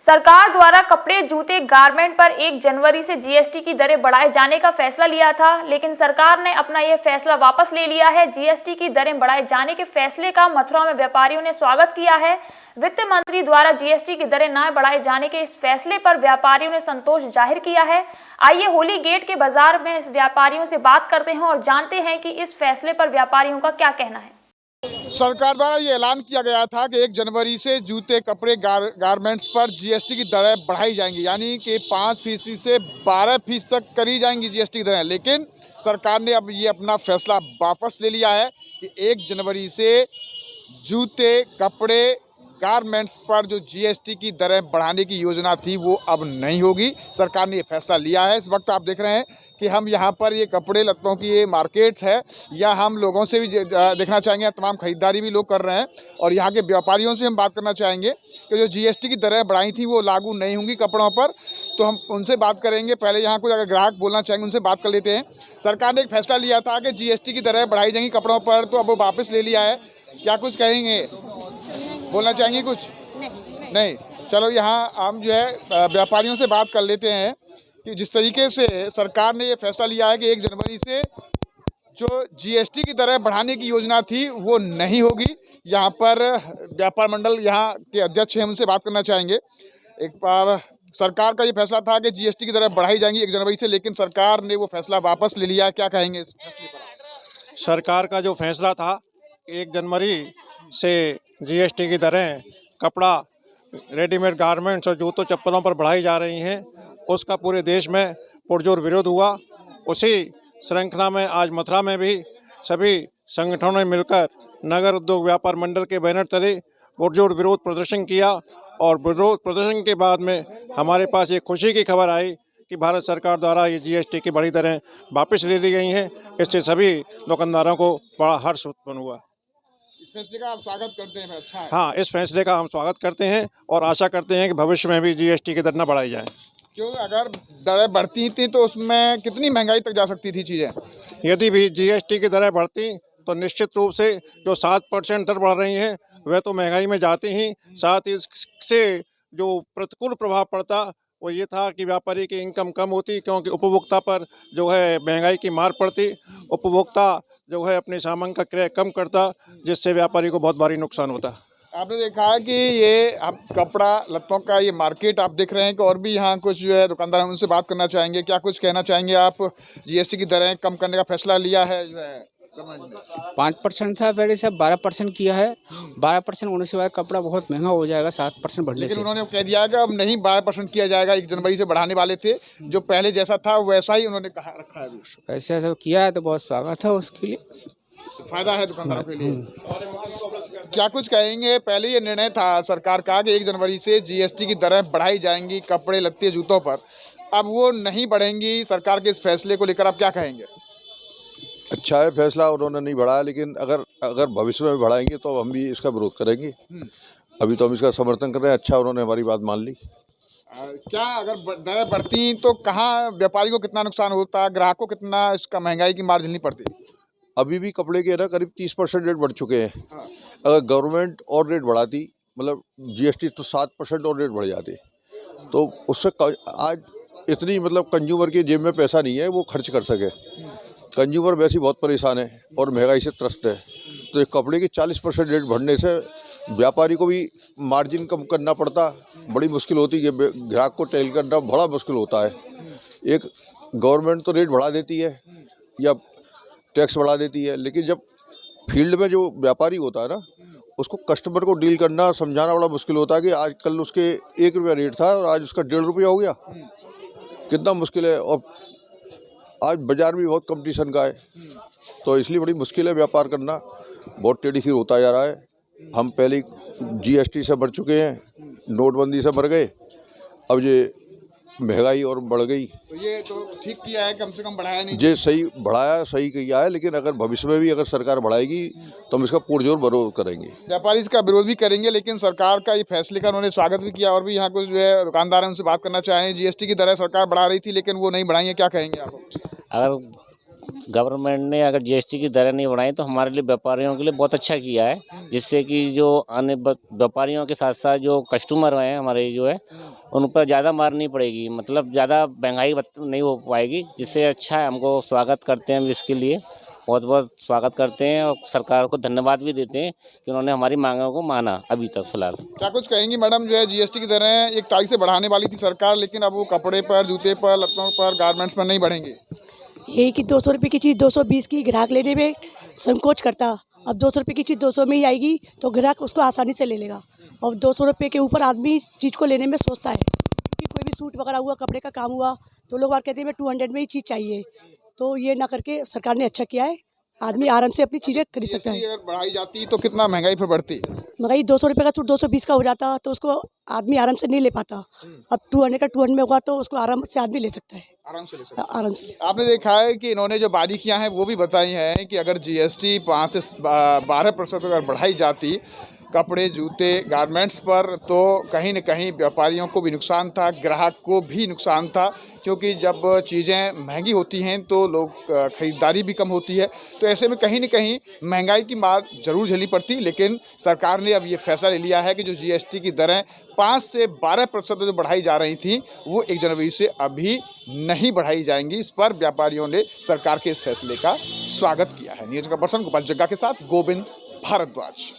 सरकार द्वारा कपड़े, जूते, गारमेंट पर 1 जनवरी से जीएसटी की दरें बढ़ाए जाने का फैसला लिया था, लेकिन सरकार ने अपना यह फैसला वापस ले लिया है। जीएसटी की दरें बढ़ाए जाने के फैसले का मथुरा में व्यापारियों ने स्वागत किया है। वित्त मंत्री द्वारा जीएसटी की दरें न बढ़ाए जाने के इस फैसले पर व्यापारियों ने संतोष जाहिर किया है। आइए होली गेट के बाजार में व्यापारियों से बात करते हैं और जानते हैं कि इस फैसले पर व्यापारियों का क्या कहना है। सरकार द्वारा ये ऐलान किया गया था कि 1 जनवरी से जूते, कपड़े, गारमेंट्स पर जीएसटी की दरें बढ़ाई जाएंगी, यानी कि 5% से 12% तक करी जाएंगी जीएसटी की दरें। लेकिन सरकार ने अब ये अपना फैसला वापस ले लिया है कि 1 जनवरी से जूते, कपड़े, गारमेंट्स पर जो जीएसटी की दरें बढ़ाने की योजना थी वो अब नहीं होगी। सरकार ने ये फैसला लिया है। इस वक्त आप देख रहे हैं कि हम यहाँ पर ये कपड़े लत्तों की ये मार्केट है, या हम लोगों से भी देखना चाहेंगे, तमाम खरीदारी भी लोग कर रहे हैं और यहाँ के व्यापारियों से हम बात करना चाहेंगे कि जो जीएसटी की दरें बढ़ाई थी वो लागू नहीं होंगी कपड़ों पर, तो हम उनसे बात करेंगे। पहले यहाँ कुछ अगर ग्राहक बोलना चाहेंगे उनसे बात कर लेते हैं। सरकार ने एक फैसला लिया था कि जीएसटी की दरें बढ़ाई जाएंगी कपड़ों पर, तो अब वो वापस ले लिया है। क्या कुछ कहेंगे, बोलना चाहेंगे कुछ? नहीं। चलो यहाँ हम जो है व्यापारियों से बात कर लेते हैं कि जिस तरीके से सरकार ने ये फैसला लिया है कि 1 जनवरी से जो जीएसटी की दरें बढ़ाने की योजना थी वो नहीं होगी। यहाँ पर व्यापार मंडल यहाँ के अध्यक्ष हैं, उनसे बात करना चाहेंगे। एक बार सरकार का ये फैसला था कि जीएसटी की दरें बढ़ाई जाएंगी 1 जनवरी से, लेकिन सरकार ने वो फैसला वापस ले लिया। क्या कहेंगे इस फैसले पर? सरकार का जो फैसला था 1 जनवरी से जीएसटी की दरें कपड़ा, रेडीमेड गारमेंट्स और जूतों चप्पलों पर बढ़ाई जा रही हैं, उसका पूरे देश में पुरजोर विरोध हुआ। उसी श्रृंखला में आज मथुरा में भी सभी संगठनों ने मिलकर नगर उद्योग व्यापार मंडल के बैनर तले पुरजोर विरोध प्रदर्शन किया और विरोध प्रदर्शन के बाद में हमारे पास ये खुशी की खबर आई कि भारत सरकार द्वारा ये जीएसटी की बढ़ी दरें वापस ले ली गई हैं। इससे सभी दुकानदारों को बड़ा हर्ष उत्पन्न हुआ। इस फैसले का आप स्वागत करते हैं? अच्छा है। हाँ, इस फैसले का हम स्वागत करते हैं और आशा करते हैं कि भविष्य में भी जीएसटी की दर न बढ़ाई जाए। क्यों, अगर दरें बढ़ती थी तो उसमें कितनी महंगाई तक जा सकती थी चीज़ें? यदि भी जीएसटी की दरें बढ़ती तो निश्चित रूप से जो 7% दर बढ़ रही हैं वह तो महंगाई में जाती ही, साथ ही इससे जो प्रतिकूल प्रभाव पड़ता वो ये था कि व्यापारी की इनकम कम होती, क्योंकि उपभोक्ता पर जो है महंगाई की मार पड़ती। उपभोक्ता जो है अपने सामान का क्रय कम करता, जिससे व्यापारी को बहुत भारी नुकसान होता। आपने देखा है कि ये आप कपड़ा लत्तों का ये मार्केट आप देख रहे हैं कि और भी यहाँ कुछ जो है दुकानदार हैं, उनसे बात करना चाहेंगे। क्या कुछ कहना चाहेंगे आप? जीएसटी की दरें कम करने का फैसला लिया है जो है गवर्नमेंट ने। 5% था पहले से, 12% किया है। 12% होने से बाद कपड़ा बहुत महंगा हो जाएगा 7% बढ़ने लेकिन से। उन्होंने कह दिया कि अब नहीं 12% किया जाएगा, 1 जनवरी से बढ़ाने वाले थे, जो पहले जैसा था वैसा ही उन्होंने कहा रखा है। ऐसे ऐसा किया है तो बहुत स्वागत है उसके लिए, फायदा है दुकानदारों के लिए। क्या कुछ कहेंगे? पहले ये निर्णय था सरकार का कि 1 जनवरी से जीएसटी की दरें बढ़ाई जाएंगी कपड़े, लत्ते, जूतों पर, अब वो नहीं बढ़ेंगी। सरकार के इस फैसले को लेकर आप क्या कहेंगे? अच्छा है फैसला, उन्होंने नहीं बढ़ाया, लेकिन अगर भविष्य में बढ़ाएंगे तो हम भी इसका विरोध करेंगे। अभी तो हम इसका समर्थन कर रहे हैं। अच्छा, उन्होंने हमारी बात मान ली। क्या अगर दरें बढ़ती तो कहाँ व्यापारी को कितना नुकसान होता, ग्राहक को कितना इसका महंगाई की मार झेलनी पड़ती? अभी भी कपड़े के ना करीब 30% रेट बढ़ चुके हैं। अगर गवर्नमेंट और रेट बढ़ाती, मतलब जीएसटी, तो 7% और रेट बढ़ जाते, तो उससे आज इतनी मतलब कंज्यूमर की जेब में पैसा नहीं है वो खर्च कर सके। कंज्यूमर वैसे ही बहुत परेशान है और महंगाई से त्रस्त है, तो एक कपड़े के 40% रेट बढ़ने से व्यापारी को भी मार्जिन कम करना पड़ता, बड़ी मुश्किल होती है। ग्राहक को टेल करना बड़ा मुश्किल होता है। एक गवर्नमेंट तो रेट बढ़ा देती है या टैक्स बढ़ा देती है, लेकिन जब फील्ड में जो व्यापारी होता है ना, उसको कस्टमर को डील करना, समझाना बड़ा मुश्किल होता है कि आज कल उसके 1 रुपया रेट था और आज उसका 1.5 रुपया हो गया। कितना मुश्किल है, और आज बाज़ार भी बहुत कंपटीशन का है, तो इसलिए बड़ी मुश्किल है व्यापार करना। बहुत टेढ़ी खीर होता जा रहा है। हम पहले जीएसटी से बढ़ चुके हैं, नोटबंदी से बढ़ गए, अब ये महंगाई और बढ़ गई। तो ये तो ठीक किया है, कम से कम बढ़ाया नहीं। जे सही बढ़ाया, सही किया है, लेकिन अगर भविष्य में भी अगर सरकार बढ़ाएगी तो हम इसका पुरजोर विरोध करेंगे। व्यापारी इसका विरोध भी करेंगे, लेकिन सरकार का ये फैसले का उन्होंने स्वागत भी किया। और भी यहाँ कुछ जो है दुकानदार हैं, उनसे बात करना चाहें। जीएसटी की दरें सरकार बढ़ा रही थी लेकिन वो नहीं बढ़ाई है, क्या कहेंगे आप? अगर गवर्नमेंट ने अगर जीएसटी की दरें नहीं बढ़ाई तो हमारे लिए व्यापारियों के लिए बहुत अच्छा किया है, जिससे कि जो आने व्यापारियों के साथ साथ जो कस्टमर हैं हमारे जो है उन पर ज़्यादा मार नहीं पड़ेगी, मतलब ज़्यादा महंगाई नहीं हो पाएगी, जिससे अच्छा है। हमको स्वागत करते हैं हम इसके लिए, बहुत बहुत स्वागत करते हैं और सरकार को धन्यवाद भी देते हैं कि उन्होंने हमारी मांगों को माना अभी तक फिलहाल। क्या कुछ कहेंगी मैडम, जो है जीएसटी की दरें 1 तारीख से बढ़ाने वाली थी सरकार, लेकिन अब वो कपड़े पर, जूते पर, लत्तों पर, गारमेंट्स पर नहीं बढ़ेंगे? यही कि 200 रुपये की चीज़ 220 की ग्राहक लेने में संकोच करता, अब 200 रुपये की चीज़ 200 में ही आएगी तो ग्राहक उसको आसानी से ले लेगा। और 200 रुपये के ऊपर आदमी इस चीज़ को लेने में सोचता है कि कोई भी सूट वगैरह हुआ, कपड़े का काम हुआ तो लोग बात कहते हैं 200 में ही चीज़ चाहिए। तो ये ना करके सरकार ने अच्छा किया है, आदमी आराम से अपनी चीज़ें खरीद सकता है। अगर बढ़ाई जाती तो कितना महंगाई फिर बढ़ती? महंगाई 200 रुपये का सूट 220 का हो जाता तो उसको आदमी आराम से नहीं ले पाता। अब 200 का 200 में होगा तो उसको आराम से आदमी ले सकता है, आराम से ले सकते हैं। आराम से। आपने देखा है कि इन्होंने जो बारीकियां हैं वो भी बताई हैं कि अगर जीएसटी 5 से 12% अगर बढ़ाई जाती कपड़े, जूते, गारमेंट्स पर, तो कहीं न कहीं व्यापारियों को भी नुकसान था, ग्राहक को भी नुकसान था, क्योंकि जब चीज़ें महंगी होती हैं तो लोग ख़रीदारी भी कम होती है। तो ऐसे में कहीं न कहीं महंगाई की मार ज़रूर झेलनी पड़ती, लेकिन सरकार ने अब ये फैसला ले लिया है कि जो जीएसटी की दरें 5 से 12% जो बढ़ाई जा रही थी वो 1 जनवरी से अभी नहीं बढ़ाई जाएंगी। इस पर व्यापारियों ने सरकार के इस फैसले का स्वागत किया है। न्यूज़ का पर्सन गोपाल जग्गा के साथ गोविंद भारद्वाज।